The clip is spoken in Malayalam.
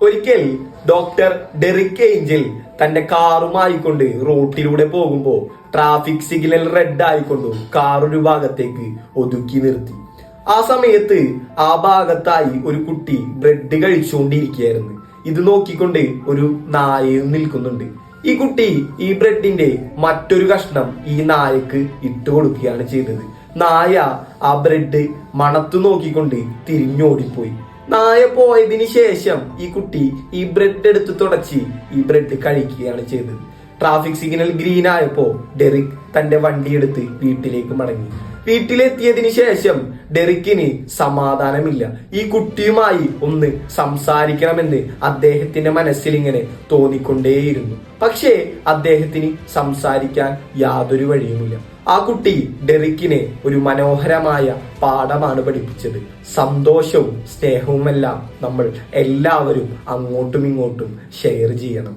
ഒരിക്കൽ ഡോക്ടർ ഡെറിക് ഏഞ്ചൽ തന്റെ കാറുമായിക്കൊണ്ട് റോട്ടിലൂടെ പോകുമ്പോ ട്രാഫിക് സിഗ്നൽ റെഡ് ആയിക്കൊണ്ടു കാർ ഒരു ഭാഗത്തേക്ക് ഒതുക്കി നിർത്തി. ആ സമയത്ത് ആ ഭാഗത്തായി ഒരു കുട്ടി ബ്രെഡ് കഴിച്ചുകൊണ്ടിരിക്കുകയായിരുന്നു. ഇത് നോക്കിക്കൊണ്ട് ഒരു നായയും നിൽക്കുന്നുണ്ട്. ഈ കുട്ടി ഈ ബ്രെഡിന്റെ മറ്റൊരു കഷ്ണം ഈ നായക്ക് ഇട്ട് കൊടുക്കുകയാണ് ചെയ്തത്. നായ ആ ബ്രെഡ് മണത്തു നോക്കിക്കൊണ്ട് തിരിഞ്ഞോടിപ്പോയി. നായ പോയതിന് ശേഷം ഈ കുട്ടി ഈ ബ്രെഡ് എടുത്ത് തുടച്ച് ഈ ബ്രെഡ് കഴിക്കുകയാണ് ചെയ്തത്. ട്രാഫിക് സിഗ്നൽ ഗ്രീൻ ആയപ്പോ ഡെറിക് തന്റെ വണ്ടി എടുത്ത് വീട്ടിലേക്ക് മടങ്ങി. വീട്ടിലെത്തിയതിനു ശേഷം ഡെറിക്കിന് സമാധാനമില്ല. ഈ കുട്ടിയുമായി ഒന്ന് സംസാരിക്കണമെന്ന് അദ്ദേഹത്തിന്റെ മനസ്സിൽ ഇങ്ങനെ തോന്നിക്കൊണ്ടേയിരുന്നു. പക്ഷേ അദ്ദേഹത്തിന് സംസാരിക്കാൻ യാതൊരു വഴിയുമില്ല. ആ കുട്ടി ഡെറിക്കിനെ ഒരു മനോഹരമായ പാഠമാണ് പഠിപ്പിച്ചത്. സന്തോഷവും സ്നേഹവുമെല്ലാം നമ്മൾ എല്ലാവരും അങ്ങോട്ടും ഇങ്ങോട്ടും ഷെയർ ചെയ്യണം.